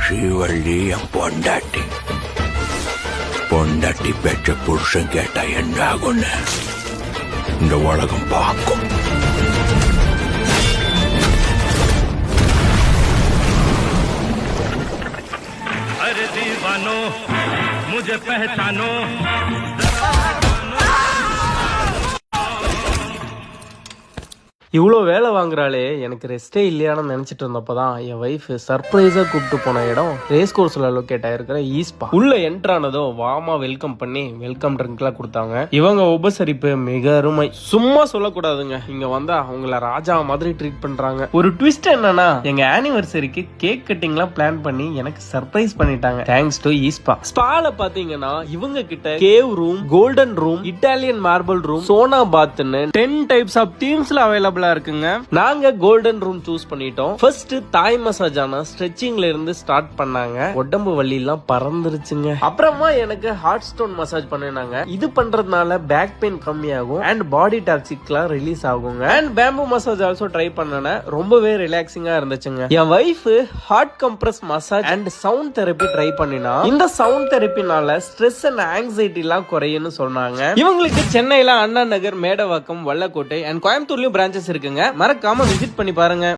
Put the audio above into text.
ஸ்ரீவள்ளி என் பொண்டாட்டி. பொண்டாட்டி பெற்ற புருஷன் கேட்டா என்ன ஆகும்னு இந்த உலகம் பார்க்கும். अरे दीवानो मुझे पहचानो. இவ்வளோ வேலை வாங்குறாளே, எனக்கு ரெஸ்டே இல்லையான்னு நினைச்சிட்டு இருந்தப்பதான் என் வைஃப் சர்ப்ரைஸா கூப்பிட்டு போன இடம் ரேஸ் கோர்ஸ்ல லொக்கேட் ஆயிருக்கிற ஈஸ்பா. உள்ள என்ட்ரு ஆனதோ வாமா வெல்கம் பண்ணி வெல்கம் ட்ரிங்க் எல்லாம் கொடுத்தாங்க. இவங்க உபசரிப்பு மிக அருமை, சும்மா சொல்லக்கூடாதுங்க. இங்க வந்தா அவங்கள ராஜா மாதிரி ட்ரீட் பண்றாங்க. ஒரு ட்விஸ்ட் என்னன்னா, எங்க ஆனிவர்சரிக்கு கேக் கட்டிங் எல்லாம் பிளான் பண்ணி எனக்கு சர்ப்ரைஸ் பண்ணிட்டாங்க. Thanks to ஈஸ்பா. ஸ்பால பாத்தீங்கன்னா இவங்க கிட்ட cave room, golden room, Italian marble room, sauna பாத்னு 10 டைப்ஸ் ஆஃப் தீம்ஸ்ல அவைலபிளா இருக்குங்க. நாங்க கோல்டன் ரூம் சூஸ் பண்ணிட்டோம். ஃபர்ஸ்ட் தாய் மசாஜ் ஆன ஸ்ட்ரெச்சிங்ல இருந்து ஸ்டார்ட் பண்ணாங்க. உடம்பு வலி எல்லாம் பறந்துருச்சுங்க. அப்புறமா எனக்கு ஹார்ட் ஸ்டோன் மசாஜ் பண்ணினாங்க. இது பண்றதுனால பேக் பெயின் கம்மியாகும் அண்ட் பாடி டாக்ஸிக்லாம் ரிலீஸ் ஆகுங்க. And bamboo massage also try பண்ணேன். ரொம்பவே ரிலாக்ஸிங்கா இருந்துச்சுங்க. என் wife hot compress massage and sound therapy try பண்ணினா இந்த சவுண்ட் தெரப்பினால ஸ்ட்ரெஸ் அண்ட் ஆங்ஸைட்டி எல்லாம் குறையும்னு சொன்னாங்க. இவங்களுக்கு சென்னையில அண்ணா நகர், மேடவாக்கம், வல்லக்கோட்டை அண்ட் கோயம்புத்தூர்லயும் பிரான்சஸ் இருக்குங்க. மறக்காம விசிட் பண்ணி பாருங்க.